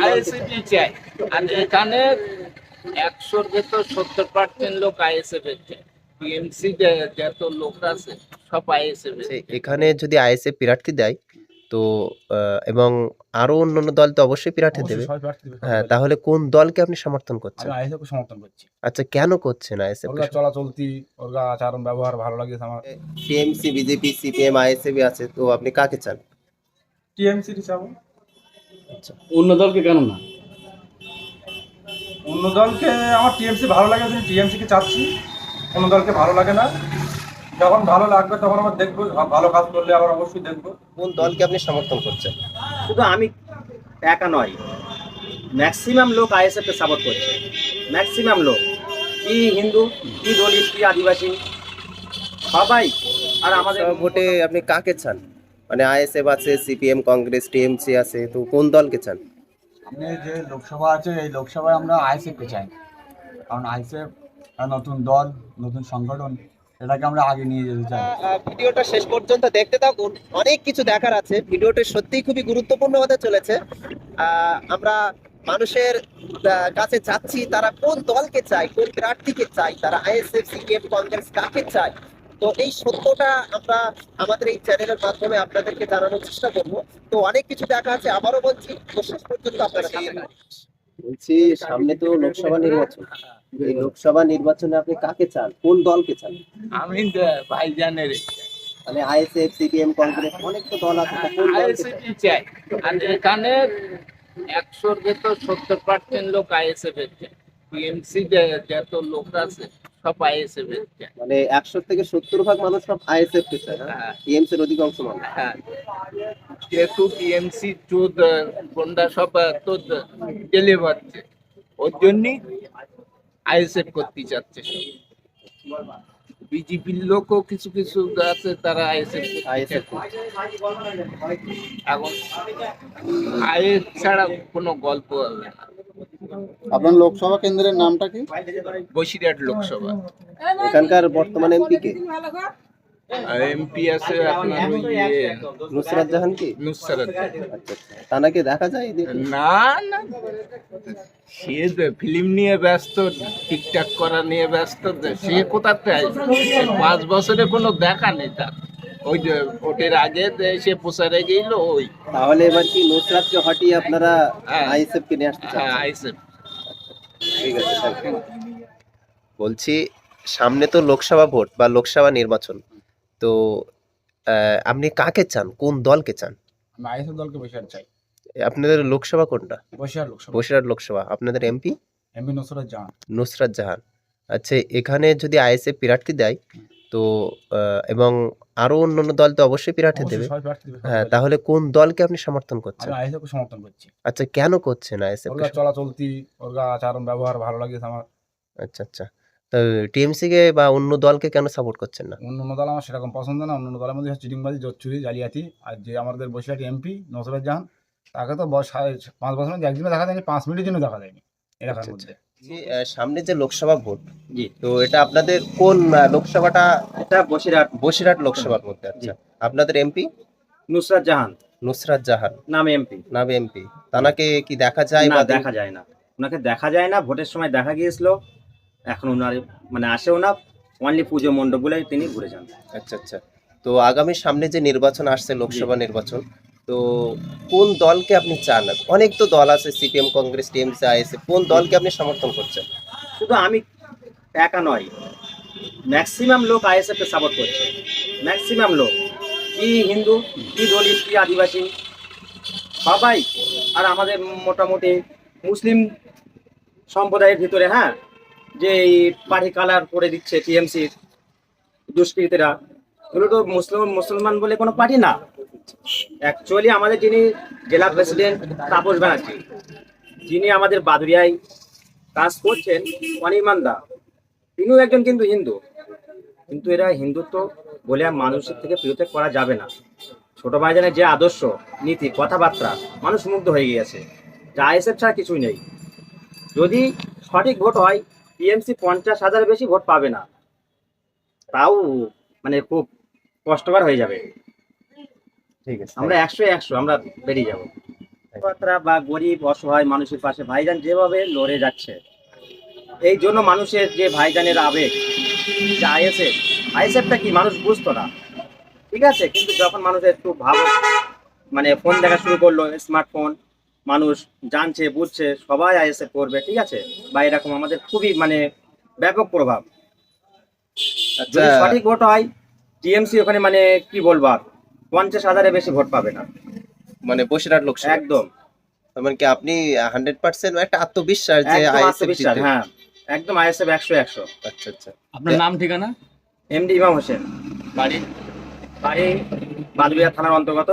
আইএসএফই চাই। আর এখানে ১০০-র ভেতর ৭০% লোক আইএসএফ এর চাই। টিএমসি যত লোক আছে সব আইএসএফ এর। এখানে যদি আইএসএফ প্রার্থী দেয় তো এবং আরো অন্যান্য দল তো অবশ্যই প্রার্থী দেবে। হ্যাঁ, তাহলে কোন দলকে আপনি সমর্থন করছেন? আমি আইএসএফ কে সমর্থন করছি। আচ্ছা, কেন করছেন আইএসএফ কে? ওর চলাচলতি, ওর আচরণ ব্যবহার ভালো লাগে আমার। টিএমসি, বিজেপি, সিপিএম, আইএসএফ আছে, তো আপনি কাকে চান? টিএমসি হিসাবে। অন্য দলকে কেন না? অন্য দলকে আমার টিএমসি ভালো লাগে, আমি টিএমসি কে চাচ্ছি। অন্য দলকে ভালো লাগে না। যখন ভালো লাগবে তখন আবার দেখবো, ভালো কাজ করলে আবার অবশ্যই দেখবো। কোন দলকে আপনি সমর্থন করছেন? শুধু আমি একা নয়, ম্যাক্সিমাম লোক আইএসএফ কে সাপোর্ট করছে। ম্যাক্সিমাম লোক, কি হিন্দু, কি দলিত, কি আদিবাসী, সবাই। আর আমাদের ভোটে আপনি কাকে চান? মানে আইএসএফ আছে, সিপিএম, কংগ্রেস, টিএমসি আছে, তো কোন দলকে চান? সামনে যে লোকসভা আছে, এই লোকসভায় আমরা আইএসএফ কে চাই। কারণ আইএসএফ নতুন দল, নতুন সংগঠন, এটাকে আমরা আগে নিয়ে যেতে চাই। ভিডিওটা শেষ পর্যন্ত দেখতে থাকুন, অনেক কিছু দেখার আছে। ভিডিওটা সত্যিই খুবই গুরুত্বপূর্ণ হতে চলেছে। আমরা মানুষের কাছে যাচ্ছি, তারা কোন দলকে চায়, কোন প্রার্থীকে চায়, তারা আইএসএফ, সিপিএম, কংগ্রেস কাকে চায়। তো এই সত্যটা আমরা আমাদের এই চ্যানেলের মাধ্যমে আপনাদেরকে জানানোর চেষ্টা করব। তো অনেক কিছু দেখা আছে, আবারও বলছি, তো শেষ পর্যন্ত আপনারা বলছি, সামনে তো লোকসভা নির্বাচন। এই লোকসভা নির্বাচনে আপনি কাকে চান, কোন দলকে চান? আমি ভাইজানের মানে আইএসএফ, সিপিএম, কংগ্রেস, অনেক তো দল আছে, কোন দলকে চান? আইএসএফই চাই। আর এখানে ১০০-র ভেতর ৭০% লোক আইএসএফ এর চাই। টিএমসি যত লোক আছে সব আইএসএফ এর চাই। মানে ১০০ থেকে ৭০ ভাগ মানুষ সব আইএসএফ কে চায়, হ্যাঁ। টিএমসির অধিকাংশ মানুষ। হ্যাঁ, যেহেতু টিএমসি চোদ গুন্ডা সব তো জেলে বাচ্ছে, ওর জন্যই আইএসএফ করতে চাচ্ছে সব। বিজেপির লোকও কিছু কিছু আছে, তারা আইএসএফ আইএসএফ এখন আইএস ছাড়া কোনো গল্প হবে না। আপনার লোকসভা কেন্দ্রের নামটা কি? বসিরহাট লোকসভা। এখানকার বর্তমান এমপি কে? এমপি আছে আপনার ওই নুসরাত জাহান কি? নুসরাত। আচ্ছা, তানাকে দেখা যায় এদিকে? না না, সে ফিল্ম নিয়ে ব্যস্ত, ঠিকঠাক করা নিয়ে ব্যস্ত। সে কোথাতে আসবে? ৫ বছরে কোনো দেখা নেই তার। ওই যে ভোটের আগে সে প্রচারে গেল ওই। তাহলে এবার কি নুসরাতকে হটিয়ে আপনারা হ্যাঁ। আইএসএফ কে নিয়ে আসতে চান? হ্যাঁ, আইএসএফ। ঠিক আছে, thank you। বলছি, সামনে তো লোকসভা ভোট বা লোকসভা নির্বাচন, তো আপনি কাকে চান, কোন দলকে চান? আমি আইএসএফ দলকে বসিরহাট চাই। আপনাদের লোকসভা কোনটা? বসিরহাট লোকসভা। বসিরহাট লোকসভা। আপনাদের এমপি? এমপি নুসরাত জাহান। নুসরাত জাহান। আচ্ছা, এখানে যদি আইএসএফ প্রার্থী দেয় তো এবং আরো অন্যান্য দল তো অবশ্যই প্রার্থী দেবে। হ্যাঁ, তাহলে কোন দলকে আপনি সমর্থন করছেন? আমি আইএসএফ কে সমর্থন করছি। আচ্ছা, কেন করছেন আইএসএফ? ওর চলাচলতি, ওর আচরণ ব্যবহার ভালো লাগে আমার। আচ্ছা আচ্ছা, তো টিএমসি কে বা অন্য দলকে কেন সাপোর্ট করছেন না? অন্য দল আমার সেরকম পছন্দ না। অন্য দলের মধ্যে চিটিংবাজি, জোচ্চুরি, জালিয়াতি। আর যে আমাদের বসিরহাট এমপি নুসরাত জাহান, তাকে তো ৫ বছর মধ্যে একদিনও দেখা যায়নি, ৫ মিনিটের জন্য দেখা যায়নি এলাকার মধ্যে। সামনে যে লোকসভা ভোট, জি, তো এটা আপনাদের কোন লোকসভাটা? এটা বসিরহাট বসিরহাট লোকসভার মধ্যে। আচ্ছা, আপনাদের এমপি? নুসরাত জাহান নুসরাত জাহান নাম এমপি। নাম এমপি। তানাকে কি দেখা যায় না, বা দেখা যায় না। ওনাকে দেখা যায় না। ভোটের সময় দেখা গিয়েছিল, এখন ওনার মানে আসেও না। অনলি পুজো মণ্ডপগুলোই তিনি ঘুরে যান। আচ্ছা আচ্ছা, তো আগামী সামনে যে নির্বাচন আসছে, লোকসভা নির্বাচন, তো কোন দলকে আপনি চান? অনেক তো দল আছে, সিপিএম, কংগ্রেস, টিএমসি, আইএসএফ, কোন দলকে আপনি সমর্থন করছেন? শুধু আমি একা নয়, ম্যাক্সিমাম লোক আইএসএফ কে সাপোর্ট করছে। ম্যাক্সিমাম লোক, কি হিন্দু, কি দলিত, কি আদিবাসী, সবাই। আর আমাদের মোটামুটি মুসলিম সম্প্রদায়ের ভিতরে, হ্যাঁ, যে এই পার্টি কালার করে দিচ্ছে টিএমসির দুষ্কৃতীরা, এগুলো তো মুসলমান বলে কোনো পার্টি না। অ্যাকচুয়ালি আমাদের যিনি জেলা প্রেসিডেন্ট তাপস ব্যানার্জি, যিনি আমাদের বাদুরিয়ায় কাজ করছেন, অনির্বাণ দা, তিনিও একজন কিন্তু হিন্দু। কিন্তু এরা হিন্দুত্ব বলে মানুষের থেকে পৃথক করা যাবে না। ছোট ভাইজানের যে আদর্শ, নীতি, কথাবার্তা, মানুষ মুগ্ধ হয়ে গিয়েছে। যা আইএসএফ ছাড়া কিছুই নেই। যদি সঠিক ভোট হয়, টিএমসি ৫০,০০০ বেশি ভোট পাবে না, তাও মানে খুব কষ্টকর হয়ে যাবে। ঠিক আছে, আমরা ১০০-১০০ আমরা বেরিয়ে যাব। ছাত্রছাত্রীরা বা গরিব অসহায় মানুষের পাশে ভাইজান যেভাবে লড়ে যাচ্ছে, এই জন্য মানুষের যে ভাইজানের আবেগ, যে আইএসএফটা কি মানুষ বুঝতো না, ঠিক আছে, কিন্তু যখন মানুষ একটু মানে ফোন দেখা শুরু করলো, স্মার্টফোন, মানুষ জানছে বুঝছে সবাই আইএসএফ করবে, ঠিক আছে, বা এরকম আমাদের খুবই মানে ব্যাপক প্রভাব। যদি সঠিক ভোট হয়, টিএমসি ওখানে মানে কি বলবো আর 50,000-এর বেশি ভোট পাবে না, মানে বসিরহাট লোকসভা একদম মানে কি আপনি 100% একটা আত্মবিশ্বাস যে একদম আইএসএফ আত্মবিশ্বাস, জিতবে? হ্যাঁ একদম আইএসএফ 100-100। আচ্ছা আচ্ছা। আপনার নাম ঠিকানা? এমডি ইমাম হোসেন, বাড়ি? বাড়ি বাদুড়িয়া থানার অন্তর্গত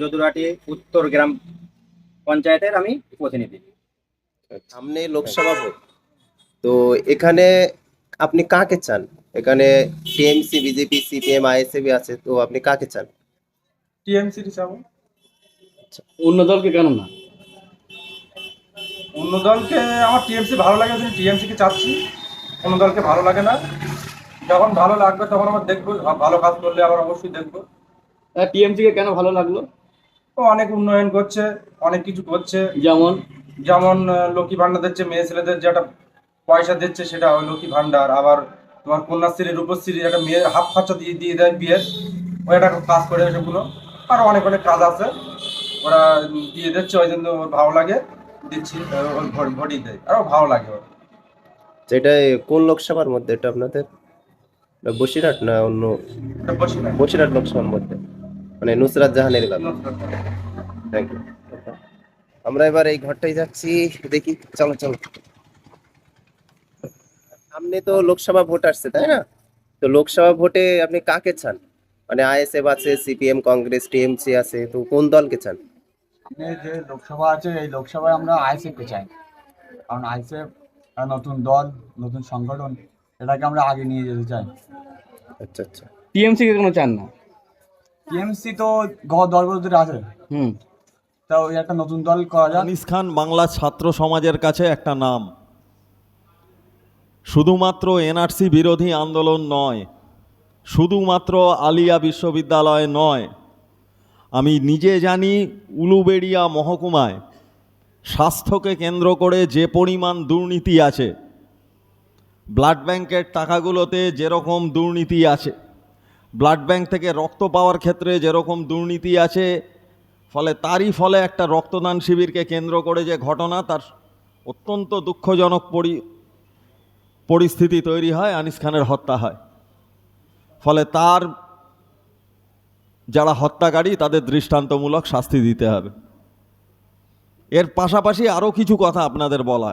যদুরাটি উত্তর গ্রাম পঞ্চায়েতের আমি প্রতিনিধি। সামনে লোকসভা ভোট, তো এখানে আপনি কাকে চান? এখানে টিএমসি, বিজেপি, সিপিএম, আইএসএফ আছে, তো আপনি কাকে চান? টিএমসি হিসাবে অন্য দলকে কেন না? অন্য দলকে আমার টিএমসি ভালো লাগে, আমি টিএমসিকে চাচ্ছি, অন্য দলকে ভালো লাগে না। যখন ভালো লাগবে তখন আবার দেখবো, ভালো কাজ করলে আবার অবশ্যই দেখবো। টিএমসি কে কেন ভালো লাগলো? ও অনেক উন্নয়ন করছে, অনেক কিছু করছে, যেমন যেমন লক্ষ্মী ভান্ডার দিচ্ছে, মেয়ে ছেলেদের যেটা পয়সা দিচ্ছে সেটা ওই লক্ষ্মী ভান্ডার, আবার তোমার কন্যাশ্রী, রূপশ্রী, একটা মেয়ের হাফ খরচা দিয়ে দেয় বিয়ের, ওই একটা কাজ করে সেগুলো, আরও অনেক অনেক কাজ আছে ওরা দিয়ে দিচ্ছে, ওই জন্য ওর ভালো লাগে, দিচ্ছি, ওর ভোটই দেয়, আরও ভালো লাগে ওর। যেটা কোন লোকসভার মধ্যে এটা আপনাদের? না বসিরহাট না অন্য? এটা বসি না। বসিরহাট লোকসভার মধ্যে, মানে নুসরাত জাহানের এলাকা। Thank you. আমরা এবার এই ঘরটাই যাচ্ছি, দেখি, চলো চলো। সামনে তো লোকসভা ভোট আসছে, তাই না? তো লোকসভা ভোটে আপনি কাকে চান? মানে আইএসএফ আছে, সিপিএম, কংগ্রেস, টিএমসি আছে, তো কোন দলকে চান? আপনি যে লোকসভা আছে, এই লোকসভায় আমরা আইএসএফকে চাই, কারণ আইএসএফ নতুন দল, নতুন সংগঠন, এটাকে আমরা আগে নিয়ে যেতে চাই। আচ্ছা আচ্ছা। টিএমসি কে কেন চান না? টিএমসি তো দলগুলোতে আছে, তা ওই একটা নতুন দল করা যায়। আনিস খান বাংলা ছাত্র সমাজের কাছে একটা নাম, শুধুমাত্র এনআরসি বিরোধী আন্দোলন নয়, শুধুমাত্র আলিয়া বিশ্ববিদ্যালয় নয়, আমি নিজে জানি উলুবেড়িয়া মহকুমায় স্বাস্থ্যকে কেন্দ্র করে যে পরিমাণ দুর্নীতি আছে, ব্লাড ব্যাংকের টাকাগুলোতে যেরকম দুর্নীতি আছে, ব্লাড ব্যাংক থেকে রক্ত পাওয়ার ক্ষেত্রে যেরকম দুর্নীতি আছে, তারই ফলে একটা রক্তদান শিবিরকে কেন্দ্র করে যে ঘটনা, তার অত্যন্ত দুঃখজনক পরিস্থিতি তৈরি হয়, আনিস খানের হত্যা হয়। ফলে তার যারা হত্যাকারী তাদের দৃষ্টান্তমূলক শাস্তি দিতে হবে। এর পাশাপাশি আরও কিছু কথা আপনাদের বলা,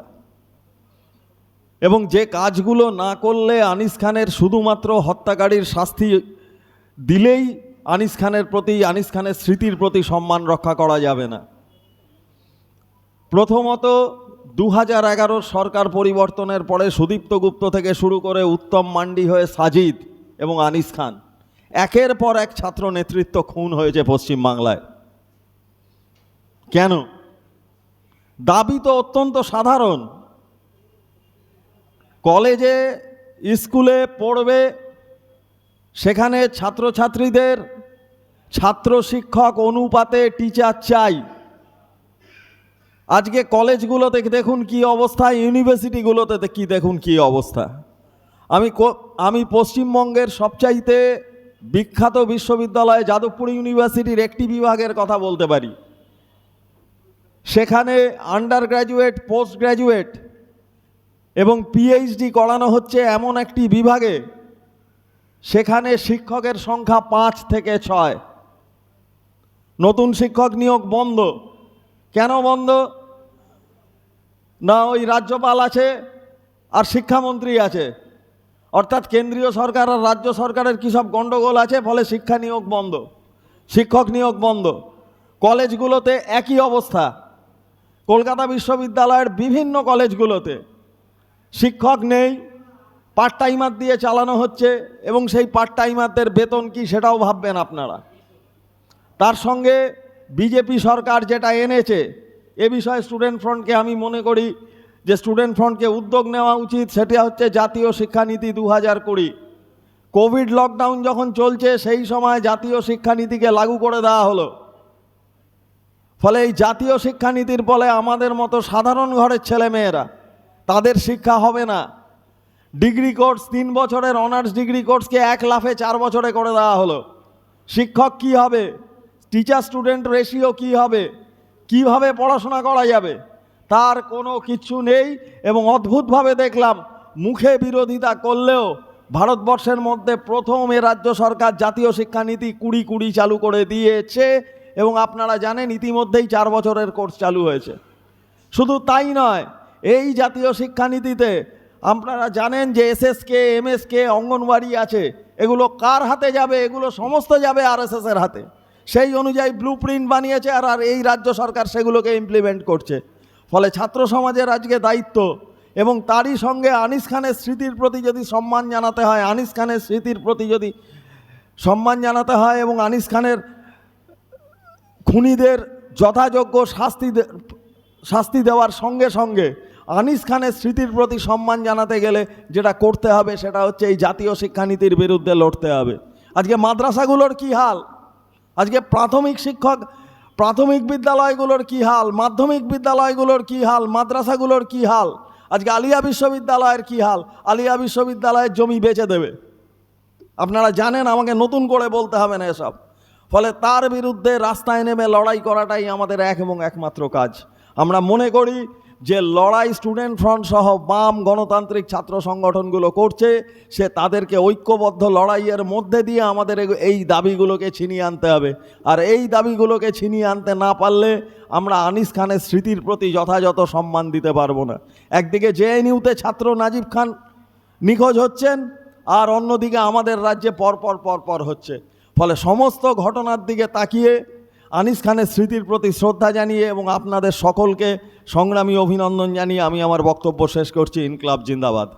এবং যে কাজগুলো না করলে আনিস খানের শুধুমাত্র হত্যাকারীর শাস্তি দিলেই আনিস খানের প্রতি, আনিস খানের স্মৃতির প্রতি সম্মান রক্ষা করা যাবে না। প্রথমত 2011 সরকার পরিবর্তনের পরে সুদীপ্ত গুপ্ত থেকে শুরু করে উত্তম মান্ডি হয়ে সাজিদ এবং আনিস খান, একের পর এক ছাত্র নেতৃত্ব খুন হয়েছে পশ্চিমবাংলায়। কেন? দাবি তো অত্যন্ত সাধারণ, কলেজে স্কুলে পড়বে, সেখানে ছাত্রছাত্রীদের ছাত্র শিক্ষক অনুপাতে টিচার চাই। আজকে কলেজগুলোতে দেখুন কি অবস্থা, ইউনিভার্সিটিগুলোতে কি দেখুন কি অবস্থা। আমি পশ্চিমবঙ্গের সবচাইতে বিখ্যাত বিশ্ববিদ্যালয় যাদবপুর ইউনিভার্সিটির একটি বিভাগের কথা বলতে পারি। সেখানে আন্ডার গ্র্যাজুয়েট, পোস্ট গ্র্যাজুয়েট এবং পিএইচডি করানো হচ্ছে এমন একটি বিভাগে, সেখানে শিক্ষকের সংখ্যা 5 থেকে 6। নতুন শিক্ষক নিয়োগ বন্ধ। কেন বন্ধ? না ওই রাজ্যপাল আছে আর শিক্ষামন্ত্রী আছে, অর্থাৎ কেন্দ্রীয় সরকার আর রাজ্য সরকারের কী সব গণ্ডগোল আছে, ফলে শিক্ষা নিয়োগ বন্ধ, শিক্ষক নিয়োগ বন্ধ। কলেজগুলোতে একই অবস্থা। কলকাতা বিশ্ববিদ্যালয়ের বিভিন্ন কলেজগুলোতে শিক্ষক নেই, পার্ট টাইমার দিয়ে চালানো হচ্ছে, এবং সেই পার্ট টাইমারদের বেতন কি সেটাও ভাববেন আপনারা। তার সঙ্গে বিজেপি সরকার যেটা এনেছে, এ বিষয়ে স্টুডেন্ট ফ্রন্টকে আমি মনে করি যে স্টুডেন্ট ফ্রন্টকে উদ্যোগ নেওয়া উচিত। সেটা হচ্ছে জাতীয় শিক্ষানীতি 2020। কোভিড লকডাউন যখন চলছে সেই সময় জাতীয় শিক্ষানীতিকে লাগু করে দেওয়া হলো। ফলে এই জাতীয় শিক্ষানীতির ফলে আমাদের মতো সাধারণ ঘরের ছেলেমেয়েরা তাদের শিক্ষা হবে না। ডিগ্রি কোর্স 3 বছরের অনার্স ডিগ্রি কোর্সকে 1 লাফে 4 বছরে করে দেওয়া হলো। শিক্ষক কি হবে, টিচার স্টুডেন্ট রেশিও কি হবে, কিভাবে পড়াশোনা করা যাবে, তার কোনো কিচ্ছু নেই। এবং অদ্ভুতভাবে দেখলাম মুখে বিরোধিতা করলেও ভারতবর্ষের মধ্যে প্রথম এ রাজ্য সরকার জাতীয় শিক্ষানীতি 2020 চালু করে দিয়েছে। এবং আপনারা জানেন ইতিমধ্যেই 4 বছরের কোর্স চালু হয়েছে। শুধু তাই নয়, এই জাতীয় শিক্ষানীতিতে আপনারা জানেন যে এসএসকে, এমএসকে, অঙ্গনওয়াড়ি আছে, এগুলো কার হাতে যাবে? এগুলো সমস্ত যাবে আরএসএসের হাতে। সেই অনুযায়ী ব্লু প্রিন্ট বানিয়েছে আর এই রাজ্য সরকার সেগুলোকে ইমপ্লিমেন্ট করছে। ফলে ছাত্র সমাজের আজকে দায়িত্ব, এবং তারই সঙ্গে আনিস খানের স্মৃতির প্রতি যদি সম্মান জানাতে হয়, আনিস খানের স্মৃতির প্রতি যদি সম্মান জানাতে হয় এবং আনিস খানের খুনিদের যথাযোগ্য শাস্তি দেওয়ার সঙ্গে সঙ্গে আনিস খানের স্মৃতির প্রতি সম্মান জানাতে গেলে যেটা করতে হবে সেটা হচ্ছে এই জাতীয় শিক্ষানীতির বিরুদ্ধে লড়তে হবে। আজকে মাদ্রাসাগুলোর কি হাল, আজকে প্রাথমিক বিদ্যালয়গুলোর কি হাল, মাধ্যমিক বিদ্যালয়গুলোর কি হাল, মাদ্রাসাগুলোর কি হাল, আজকে আলিয়া বিশ্ববিদ্যালয়ের কি হাল। আলিয়া বিশ্ববিদ্যালয়ের জমি বেচে দেবে, আপনারা জানেন, আমাকে নতুন করে বলতে হবে না এসব। ফলে তার বিরুদ্ধে রাস্তায় নেমে লড়াই করাটাই আমাদের এক এবং একমাত্র কাজ। আমরা মনে করি যে লড়াই স্টুডেন্ট ফ্রন্ট সহ বাম গণতান্ত্রিক ছাত্র সংগঠনগুলো করছে, সে তাদেরকে ঐক্যবদ্ধ লড়াইয়ের মধ্যে দিয়ে আমাদের এই দাবিগুলোকে ছিনিয়ে আনতে হবে। আর এই দাবিগুলোকে ছিনিয়ে আনতে না পারলে আমরা আনিস খানের স্মৃতির প্রতি যথাযথ সম্মান দিতে পারবো না। একদিকে জেএনইউতে ছাত্র নাজিব খান নিখোঁজ হচ্ছেন, আর অন্যদিকে আমাদের রাজ্যে পরপর হচ্ছে। ফলে সমস্ত ঘটনার দিকে তাকিয়ে আনিস খানের স্মৃতির প্রতি শ্রদ্ধা জানিয়ে এবং আপনাদের সকলকে সংগ্রামী অভিনন্দন জানিয়ে আমি আমার বক্তব্য শেষ করছি। ইনকলাব জিন্দাবাদ।